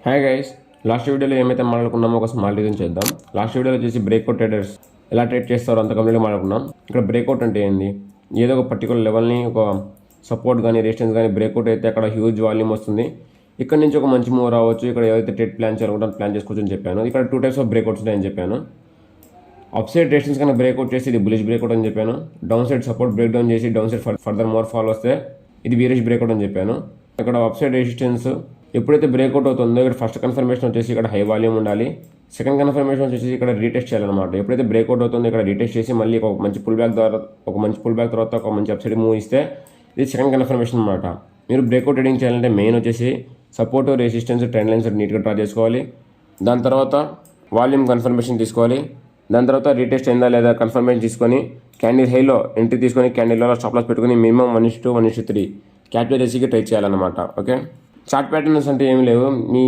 Hi guys, last వీడియోలో ఏమైతే మాట్లాడుకున్నామో ఒక స్మాల్ రీజన్ చేద్దాం. లాస్ట్ వీడియోలో వచ్చేసి బ్రేక్అవుట్ ట్రేడర్స్ ఎలా ట్రేడ్ చేస్తారో అంత కంప్లీట్గా మాట్లాడుకున్నాం. ఇక్కడ బ్రేక్అవుట్ అంటే ఏంది, ఏదో ఒక పర్టికులర్ లెవెల్ని ఒక సపోర్ట్ కానీ రెసిస్టెన్స్ కానీ బ్రేక్అవుట్ అయితే అక్కడ హ్యూజ్ వాల్యూమ్ వస్తుంది. ఇక్కడ నుంచి ఒక మంచి మూవ్ రావచ్చు. ఇక్కడ ఏదైతే ట్రేడ్ ప్లాన్ చేయాలనుకుంటే ప్లాన్ చేసుకోవచ్చు అని చెప్పాను. ఇక్కడ 2 టైప్స్ ఆఫ్ బ్రేక్అవుట్స్ ఉన్నాయని చెప్పాను. అప్ సైడ్ రెసిస్టెన్స్ కానీ బ్రేక్అవుట్ చేసి ఇది బులిష్ బ్రేక్అవుట్ అని చెప్పాను. Down side support break down చేసి down side further more fall వస్తే ఇది బీరిష్ బ్రేక్అవుట్ అని చెప్పాను. ఇక్కడ అప్ సైడ్ రెసిస్టెన్స్ ఎప్పుడైతే బ్రేక్అవుట్ అవుతుందో ఇక్కడ ఫస్ట్ కన్ఫర్మేషన్ వచ్చేసి ఇక్కడ హై వాల్యూమ్ ఉండాలి. సెకండ్ కన్ఫర్మేషన్ వచ్చేసి ఇక్కడ రీటెస్ట్ చేయాలన్నమాట. ఎప్పుడైతే బ్రేక్అవుట్ అవుతుందో ఇక్కడ రీటెస్ట్ చేసి మళ్ళీ ఒక మంచి పుల్ బ్యాక్ తర్వాత ఒక మంచి అప్ సైడ్ మూవ్ ఇస్తే ఇది సెకండ్ కన్ఫర్మేషన్ అనమాట. మీరు బ్రేక్అవుట్ ట్రేడింగ్ చేయాలంటే మెయిన్ వచ్చేసి సపోర్ట్ రెసిస్టెన్స్ ట్రెండ్ లైన్స్ నీట్గా డ్రా చేసుకోవాలి. దాని తర్వాత వాల్యూమ్ కన్ఫర్మేషన్ తీసుకోవాలి. దాని తర్వాత రీటెస్ట్ అయిందా లేదా కన్ఫర్మేషన్ తీసుకొని క్యాండిల్ హైలో ఎంట్రీ తీసుకొని క్యాండిల్లో స్టాప్ లాస్ పెట్టుకుని మినిమం 1:2 1:3 క్యాప్చర్ చేసి ట్రై చేయాలన్నమాట. ఓకే, చార్ట్ ప్యాటర్న్స్ అంటే ఏమి లేవు. మీ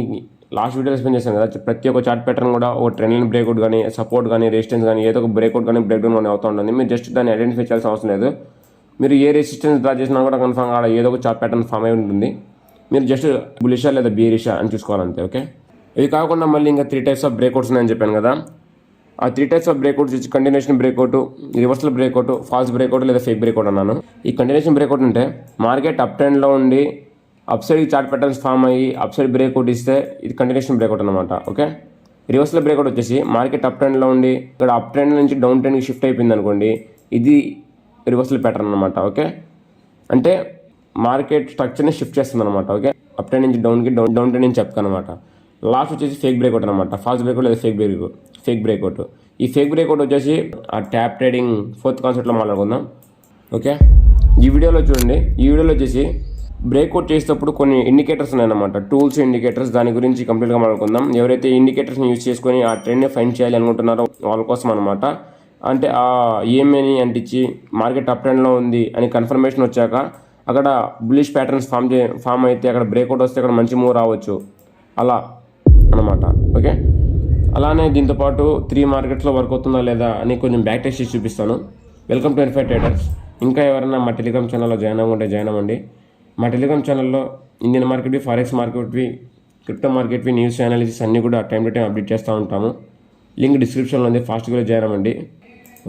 లాస్ట్ వీడియో ఎక్స్ప్లెయిన్ చేశాను కదా, ప్రతి ఒక్క చార్ట్ ప్యాటర్న్ కూడా ఒక ట్రెండ్ లైన్ బ్రేక్అవుట్ కానీ సపోర్ట్ కానీ రెసిస్టెన్స్ కానీ ఏదో ఒక బ్రేక్అవుట్ కానీ బ్రేక్ డౌన్ కానీ అవుతూ ఉంటుంది. మీరు జస్ట్ దాన్ని ఐడెంటిఫై చేయాల్సిన అవసరం లేదు. మీరు ఏ రెసిస్టెన్స్ డ్రా చేసినా కూడా కన్ఫర్మ్ ఆడ ఏదో ఒక చార్ట్ ప్యాటర్న్ ఫామ్ అయి ఉంటుంది. మీరు జస్ట్ బులిషా లేదా బీరిషా అని చూసుకోవాలంతే. ఓకే, ఇవి కాకుండా మళ్ళీ ఇంకా 3 టైప్స్ ఆఫ్ బ్రేక్అవుట్స్ ఉన్నాయని చెప్పాను కదా. ఆ 3 టైప్స్ ఆఫ్ బ్రేక్అవుట్స్ వచ్చి continuation breakout, reversal breakout, false breakout లేదా ఫేక్ బ్రేక్అవుట్ అన్నాను. ఈ కంటిన్యూషన్ బ్రేక్అవుట్ అంటే మార్కెట్ అప్ ట్రెండ్లో ఉండి up side chart patterns form అయ్యి అప్ సైడ్ బ్రేక్అవుట్ ఇస్తే ఇది కంటిన్యూషన్ బ్రేక్అవుట్ అనమాట. ఓకే, రివర్సల్ బ్రేక్అవుట్ వచ్చేసి మార్కెట్ అప్ ట్రెండ్లో ఉండి ఇక్కడ అప్ ట్రెండ్ నుంచి డౌన్ ట్రెండ్కి షిఫ్ట్ అయిపోయింది అనుకోండి, ఇది రివర్సల్ ప్యాటర్న్ అనమాట. ఓకే, అంటే మార్కెట్ స్ట్రక్చర్ని షిఫ్ట్ చేస్తుంది అనమాట. ఓకే, అప్ ట్రెండ్ నుంచి డౌన్కి డౌన్ ట్రెండ్ నుంచి అప్ అనమాట. లాస్ట్ వచ్చేసి ఫేక్ బ్రేక్అవుట్ అనమాట. ఫాల్స్ బ్రేక్అవుట్ లేదా ఫేక్ బ్రేక్అవుట్. ఈ ఫేక్ బ్రేక్అవుట్ వచ్చేసి ఆ ట్యాప్ ట్రేడింగ్ 4th కాన్సెప్ట్లో మాట్లాడుకుందాం. ఓకే, ఈ వీడియోలో చూడండి. ఈ వీడియోలో వచ్చేసి బ్రేక్అవుట్ చేసేటప్పుడు కొన్ని ఇండికేటర్స్ ఉన్నాయన్నమాట, టూల్స్ ఇండికేటర్స్. దాని గురించి కంప్లీట్గా మాట్లాడుకుందాం. ఎవరైతే ఇండికేటర్స్ని యూజ్ చేసుకొని ఆ ట్రెండ్ని ఫైండ్ చేయాలి అనుకుంటున్నారో వాళ్ళ కోసం అనమాట. అంటే ఆ ఈఎంఐని అంటించి మార్కెట్ అప్ ట్రెండ్లో ఉంది అని కన్ఫర్మేషన్ వచ్చాక అక్కడ బులిష్ ప్యాటర్న్స్ ఫామ్ అయితే అక్కడ బ్రేక్అవుట్ వస్తే అక్కడ మంచి మూవ్ రావచ్చు అలా అనమాట. ఓకే, అలానే దీంతోపాటు 3 మార్కెట్స్లో వర్క్ అవుతుందా లేదా అని కొంచెం బ్యాక్ టెస్ట్ చేసి చూపిస్తాను. Welcome to Infight Traders. ఇంకా ఎవరైనా మా టెలిగ్రామ్ ఛానల్లో జాయిన్ అవ్వండి. మా టెలిగ్రామ్ ఛానల్లో ఇండియన్ మార్కెట్వి, ఫారెక్స్ మార్కెట్వి, క్రిప్టో మార్కెట్వి, న్యూస్ అనాలిసిస్ అన్నీ కూడా టైం టు టైం అప్డేట్ చేస్తూ ఉంటాము. లింక్ డిస్క్రిప్షన్లో ఉంది, ఫాస్ట్గా జాయిన్ అవ్వండి.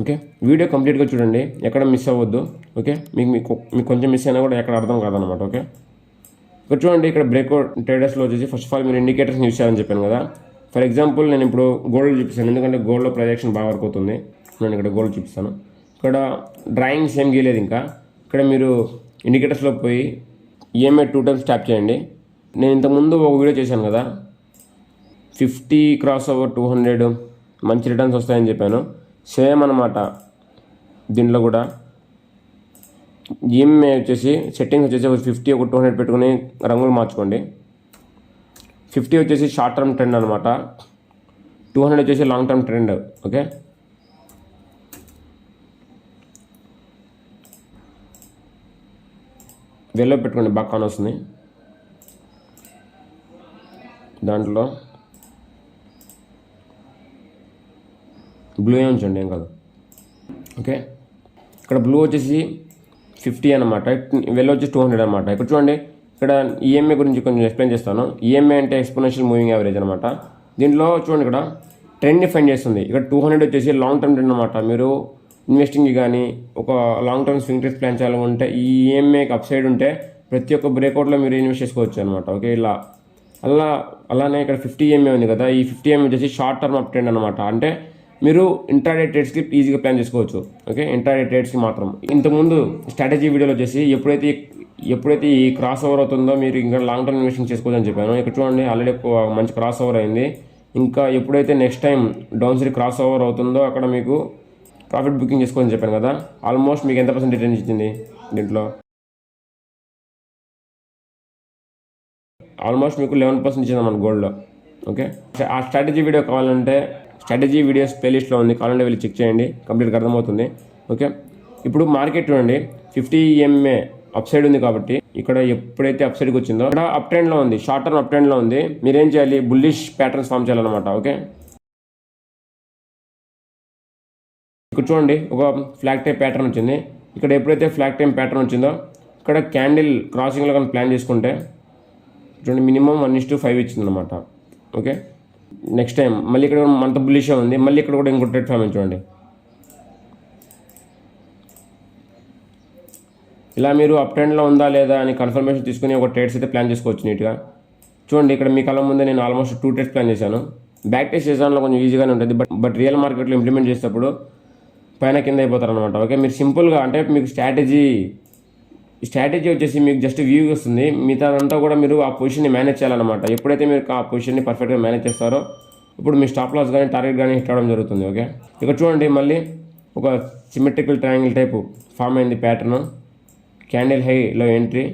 ఓకే, వీడియో కంప్లీట్గా చూడండి, ఎక్కడ మిస్ అవ్వద్దు. ఓకే, మీకు కొంచెం మిస్ అయినా కూడా ఎక్కడ అర్థం కాదనమాట. ఓకే, ఇక్కడ చూడండి. ఇక్కడ బ్రేక్అవుట్ ట్రేడర్స్లో వచ్చేసి ఫస్ట్ ఆఫ్ ఆల్ మీరు ఇండికేటర్స్ని యూస్ చేయాలని చెప్పాను కదా. ఫర్ ఎగ్జాంపుల్ నేను ఇప్పుడు గోల్డ్ చూపిస్తాను, ఎందుకంటే గోల్డ్లో ప్రొజెక్షన్ బాగా వర్క్ అవుతుంది. నేను ఇక్కడ గోల్డ్ చూపిస్తాను. ఇక్కడ డ్రాయింగ్స్ ఏం గీయలేదు ఇంకా. ఇక్కడ మీరు ఇండికేటర్స్లో పోయి ఈఎంఐ 2 టైమ్స్ ట్యాప్ చేయండి. నేను ఇంతకుముందు ఒక వీడియో చేశాను కదా, 50 క్రాస్ ఓవర్ 200 మంచి రిటర్న్స్ వస్తాయని చెప్పాను. సేమ్ అనమాట దీంట్లో కూడా. ఈఎంఐ వచ్చేసి సెట్టింగ్స్ వచ్చేసి ఒక 50 ఒక 200 పెట్టుకుని రంగులు మార్చుకోండి. 50 వచ్చేసి షార్ట్ టర్మ్ ట్రెండ్ అనమాట, 200 వచ్చేసి లాంగ్ టర్మ్ ట్రెండ్. ఓకే, వెల్లో పెట్టుకోండి, బాగా కాన్ వస్తుంది. దాంట్లో బ్లూ ఉంచండి, ఏం కాదు. ఓకే, ఇక్కడ బ్లూ వచ్చేసి 50 అనమాట, వెల్లో వచ్చేసి 200 అనమాట. ఇక్కడ చూడండి, ఇక్కడ ఈఎంఐ గురించి కొంచెం ఎక్స్ప్లెయిన్ చేస్తాను. ఈఎంఐ అంటే ఎక్స్పోనెన్షియల్ మూవింగ్ యావరేజ్ అనమాట. దీంట్లో చూడండి, ఇక్కడ ట్రెండ్ని ఫైండ్ చేస్తుంది. ఇక్కడ 200 వచ్చేసి లాంగ్ టర్మ్ ట్రెండ్ అనమాట. మీరు ఇన్వెస్టింగ్కి కానీ ఒక long term swing trades plan చేయాలనుకుంటే ఈ ఈఎంఐకి అప్ సైడ్ ఉంటే ప్రతి ఒక్క బ్రేక్అవుట్లో మీరు ఇన్వెస్ట్ చేసుకోవచ్చు అనమాట. ఓకే, అలానే ఇక్కడ 50 ఈఎంఐ ఉంది కదా, ఈ 50 ఈఎంఐ వచ్చేసి షార్ట్ టర్మ్ అప్ ట్రెండ్ అనమాట. అంటే మీరు ఇంట్రాడే ట్రేడ్స్కి ఈజీగా ప్లాన్ చేసుకోవచ్చు. ఓకే, ఇంట్రాడే ట్రేడ్స్కి మాత్రం. ఇంతకుముందు స్ట్రాటజీ వీడియోలో వచ్చేసి ఎప్పుడైతే ఈ క్రాస్ ఓవర్ అవుతుందో మీరు ఇంకా లాంగ్ టర్మ్ ఇన్వెస్టింగ్ చేసుకోవచ్చు అని చెప్పాను. ఇక్కడ చూడండి, ఆల్రెడీ మంచి క్రాస్ ఓవర్ అయింది. ఇంకా ఎప్పుడైతే next time down side cross over అవుతుందో అక్కడ మీకు ప్రాఫిట్ బుకింగ్ చేసుకోవాలని చెప్పాను కదా. ఆల్మోస్ట్ మీకు ఎంత % రిటర్న్ ఇచ్చింది దీంట్లో? ఆల్మోస్ట్ మీకు 11% ఇచ్చింది మన గోల్డ్లో. ఓకే, ఆ స్ట్రాటజీ వీడియో కావాలంటే స్ట్రాటజీ వీడియోస్ ప్లేలిస్ట్లో ఉంది, కావాలంటే వెళ్ళి చెక్ చేయండి, కంప్లీట్గా అర్థమవుతుంది. ఓకే, ఇప్పుడు మార్కెట్ చూడండి, 50 ఈఎంఏ అప్ సైడ్ ఉంది కాబట్టి ఇక్కడ ఎప్పుడైతే అప్ సైడ్కి వచ్చిందో ఇక్కడ అప్ ట్రెండ్లో ఉంది, షార్ట్ టర్మ్ అప్ ట్రెండ్లో ఉంది. మీరేం చేయాలి, బుల్లిష్ ప్యాటర్న్స్ ఫామ్ చేయాలన్నమాట. ఓకే, ఇక్కడ చూడండి, ఒక ఫ్లాగ్ టైప్ ప్యాటర్న్ వచ్చింది. ఇక్కడ ఎప్పుడైతే ఫ్లాగ్ టైప్ ప్యాటర్న్ వచ్చిందో ఇక్కడ క్యాండిల్ క్రాసింగ్లో కానీ ప్లాన్ చేసుకుంటే చూడండి మినిమం 1:5 ఇచ్చింది అనమాట. ఓకే, నెక్స్ట్ టైం మళ్ళీ ఇక్కడ మనతో బుల్లిషే ఉంది, మళ్ళీ ఇక్కడ కూడా ఇంకో ట్రేడ్ ఫామ్ చూడండి. ఇలా మీరు అప్ ట్రెండ్లో ఉందా లేదా అని కన్ఫర్మేషన్ తీసుకుని ఒక ట్రేడ్స్ అయితే ప్లాన్ చేసుకోవచ్చు నీట్గా. చూడండి ఇక్కడ మీ కళ్ళ ముందే నేను ఆల్మోస్ట్ 2 ట్రేడ్స్ ప్లాన్ చేశాను. బ్యాక్ టెస్ట్ చేసాను కొంచెం ఈజీగానే ఉంటుంది, బట్ రియల్ మార్కెట్లో ఇంప్లిమెంట్ చేసేటప్పుడు పైన కింద అయిపోతారు అనమాట. ఓకే, మీరు సింపుల్గా అంటే మీకు స్ట్రాటజీ వచ్చేసి మీకు జస్ట్ వ్యూ వస్తుంది, మిగతాదంతా కూడా మీరు ఆ పొజిషన్ని మేనేజ్ చేయాలన్నమాట. ఎప్పుడైతే మీరు ఆ పొజిషన్ని పర్ఫెక్ట్గా మేనేజ్ చేస్తారో ఇప్పుడు మీ స్టాప్ లాస్ కానీ టార్గెట్ కానీ హిట్ అవ్వడం జరుగుతుంది. ఓకే, ఇక్కడ చూడండి మళ్ళీ ఒక సిమెట్రికల్ ట్రయాంగిల్ టైపు ఫామ్ అయింది ప్యాటర్న్. క్యాండిల్ హైలో ఎంట్రీ,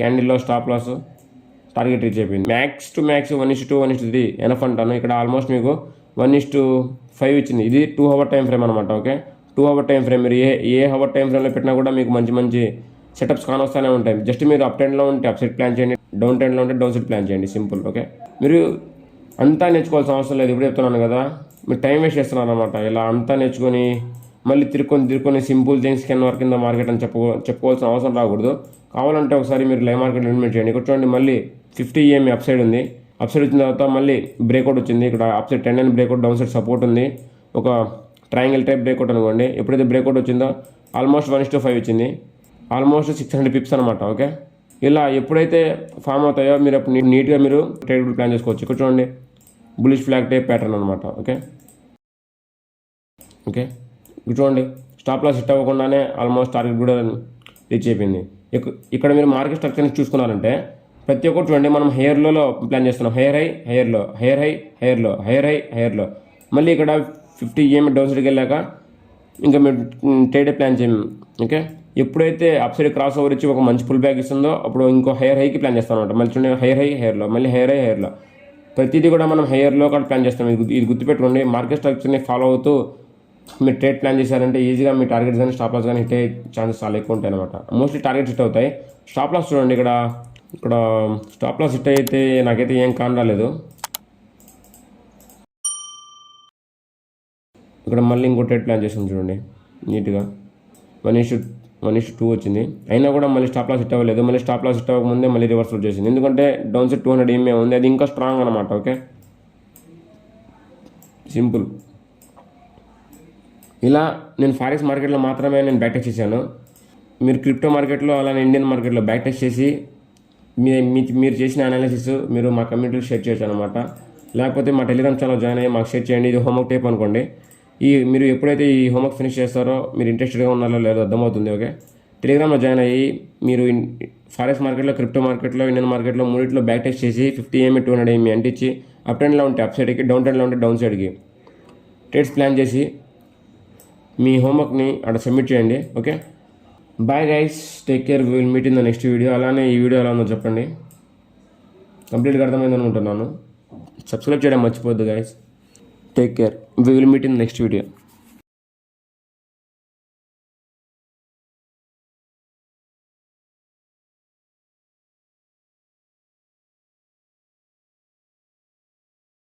క్యాండిల్లో స్టాప్ లాస్, టార్గెట్ రీచ్ అయిపోయింది. మ్యాక్స్ టు మ్యాక్స్ 1:2 1:3 ఎనఫ్ అంటాను. ఇక్కడ ఆల్మోస్ట్ మీకు 1:5 ఇచ్చింది. ఇది 2 అవర్ టైం ఫ్రేమ్ అనమాట. ఓకే, 2 అవర్ టైం ఫ్రేమ్ మీరు ఏ అవర్ టైం ఫ్రేమ్లో పెట్టినా కూడా మీకు మంచి సెటప్స్ కానొస్తూనే ఉంటాయి. జస్ట్ మీరు అప్ ట్రెండ్లో ఉంటే అప్ సైడ్ ప్లాన్ చేయండి, డౌన్ ట్రెండ్లో ఉంటే డౌన్ సైడ్ ప్లాన్ చేయండి, సింపుల్. ఓకే, మీరు అంతా నేర్చుకోవాల్సిన అవసరం లేదు. ఇప్పుడు చెప్తున్నాను కదా, మీరు టైం వేస్ట్ చేస్తున్నారు అనమాట. ఇలా అంతా నేర్చుకొని మళ్ళీ తిరుక్కొని simple things can work in the market అని చెప్పుకోవాల్సిన అవసరం రాకూడదు. కావాలంటే ఒకసారి మీరు లైవ్ మార్కెట్లో ఇన్వెస్ట్ చేయండి. ఇక్కడ చూడండి మళ్ళీ 50 EMA అప్ సైడ్ ఉంది, అప్ సైడ్ వచ్చిన తర్వాత మళ్ళీ బ్రేక్అవుట్ వచ్చింది. ఇక్కడ up side 10 breakout, down side support ఉంది, ఒక ట్రయాంగిల్ టైప్ బ్రేక్అవుట్ అనుకోండి. ఎప్పుడైతే బ్రేక్అవుట్ వచ్చిందో ఆల్మోస్ట్ 1:5 ఇచ్చింది, ఆల్మోస్ట్ 600 పిప్స్ అనమాట. ఓకే, ఇలా ఎప్పుడైతే ఫామ్ అవుతాయో మీరు అప్పుడు నీట్గా మీరు ట్రేడ్ ప్లాన్ చేసుకోవచ్చు. ఇక్కడ చూడండి బులిష్ ఫ్లాగ్ టైప్ ప్యాటర్న్ అనమాట. ఓకే, ఇక్కడ చూడండి స్టాప్ లాస్ హిట్ అవ్వకుండానే ఆల్మోస్ట్ టార్గెట్ కూడా రీచ్ అయిపోయింది. ఇక్కడ మీరు మార్కెట్ స్ట్రక్చర్ని చూసుకున్నారంటే ప్రతి ఒక్కటి చూడండి, మనం హెయిర్లో ప్లాన్ చేస్తున్నాం. Higher high, higher low, higher high, higher low, higher high, higher low. మళ్ళీ ఇక్కడ 50 EMA డౌన్ సైడ్కి వెళ్ళాక ఇంకా మీరు ట్రేడ్ ప్లాన్ చేయండి. ఓకే, ఎప్పుడైతే అప్ సైడ్ క్రాస్ ఓవర్ ఇచ్చి ఒక మంచి పుల్ బ్యాక్ ఇస్తుందో అప్పుడు ఇంకో హెయిర్ హైకి ప్లాన్ చేస్తాం అనమాట. మళ్ళీ చూడండి హెయిర్ హై, హెయిర్లో, మళ్ళీ హెయిర్ హై, హెయిర్లో. ప్రతిదీ కూడా మనం హెయిర్లో కూడా ప్లాన్ చేస్తాం. ఇది గుర్తుపెట్టుకోండి. మార్కెట్ స్ట్రక్చర్ని ఫాలో అవుతూ మీరు ట్రేడ్ ప్లాన్ చేశారంటే ఈజీగా మీ టార్గెట్స్ కానీ స్టాప్ లాస్ కానీ హిట్ అయ్యే ఛాన్సెస్ చాలా ఎక్కువ ఉంటాయి అనమాట. మోస్ట్లీ టార్గెట్స్ హిట్ అవుతాయి. స్టాప్ లాస్ చూడండి, ఇక్కడ స్టాప్ లాస్ హిట్ అయితే నాకైతే ఏం కానరాలేదు. ఇక్కడ మళ్ళీ ఇంకో ట్రేడ్ ప్లాన్ చేసాం చూడండి నీట్గా. 1:2 వచ్చింది, అయినా కూడా మళ్ళీ స్టాప్ లాస్ హిట్ అవ్వలేదు. మళ్ళీ స్టాప్ లాస్ హిట్ అవ్వకముందే మళ్ళీ రివర్స్ వచ్చేసింది, ఎందుకంటే డౌన్ సైడ్ 200 EMA ఉంది, అది ఇంకా స్ట్రాంగ్ అనమాట. Okay, simple. ఇలా నేను ఫారెక్స్ మార్కెట్లో మాత్రమే నేను బ్యాక్ టెస్ట్ చేశాను. మీరు క్రిప్టో మార్కెట్లో అలానే ఇండియన్ మార్కెట్లో బ్యాక్ టెస్ట్ చేసి మీరు చేసిన అనాలిసిస్ మీరు మా కమ్యూనిటీలో షేర్ చేయొచ్చు అనమాట. లేకపోతే మా టెలిగ్రామ్ ఛానల్ జాయిన్ అయ్యి మాకు షేర్ చేయండి. ఇది హోంవర్క్ టైప్ అనుకోండి. మీరు ఎప్పుడైతే ఈ హోంవర్క్ ఫినిష్ చేస్తారో మీరు ఇంట్రెస్టెడ్గా ఉన్నారో లేదో అర్థమవుతుంది. ఓకే, టెలిగ్రామ్లో జాయిన్ అయ్యి మీరు ఫారెక్స్ మార్కెట్లో, క్రిప్టో మార్కెట్లో, ఇండియన్ మార్కెట్లో మూడింటిలో బ్యాక్ టెస్ట్ చేసి 50 EMA 200 EMA అంటించి అప్ ట్రెండ్లో ఉంటే అప్ సైడ్కి, డౌన్ ట్రెండ్లో ఉంటే డౌన్ సైడ్కి ట్రేడ్స్ ప్లాన్ చేసి మీ హోంవర్క్ని అక్కడ సబ్మిట్ చేయండి. Okay, bye guys, take care, will meet in the next video. అలానే ఈ వీడియో ఎలా ఉందో చెప్పండి, కంప్లీట్గా అర్థమైంది అనుకుంటున్నాను. సబ్స్క్రైబ్ చేయడం మర్చిపోద్దు guys. Take care, will meet in next video.